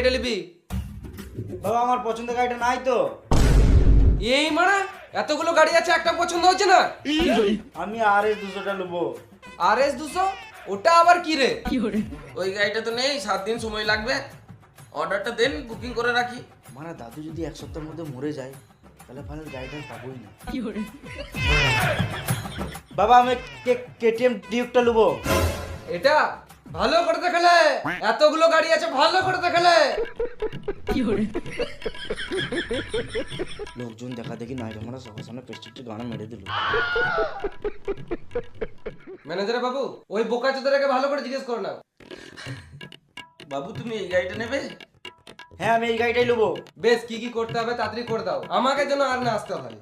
গাড়িটা নিবি? বাবা আমার পছন্দের গাড়িটা নাই তো। এই মানে এতগুলো গাড়ি আছে, একটা পছন্দ হচ্ছে না? আমি RS 200টা নেবো। RS 200? ওটা আবার কি রে? ওই গাড়িটা তো নেই, 7 দিন সময় লাগবে। অর্ডারটা দেন, বুকিং করে রাখি। মানে দাদু যদি 1 সপ্তাহের মধ্যে মরে যায় তাহলে ভালো গাড়িটা পাবোই না। বাবা আমি KTM ডিউকটা নেবো। এটা ভালো করে দেখালে, এতগুলো গাড়ি আছে, ভালো করে দেখালে। লোকজন দেখা দেখি নাই আমরা সবার সামনে প্রেস্টিজের গানা মেরে দিল। ম্যানেজার বাবু, ওই বোকাচোদাকে ভালো করে জিজ্ঞেস করো না। বাবু তুমি এই গাড়িটা নেবে? হ্যাঁ আমি এই গাড়িটাই নেবো। বেশ, কি কি করতে হবে তাড়াতাড়ি করে দাও, আমাকে যেন আর না আসতে হয়।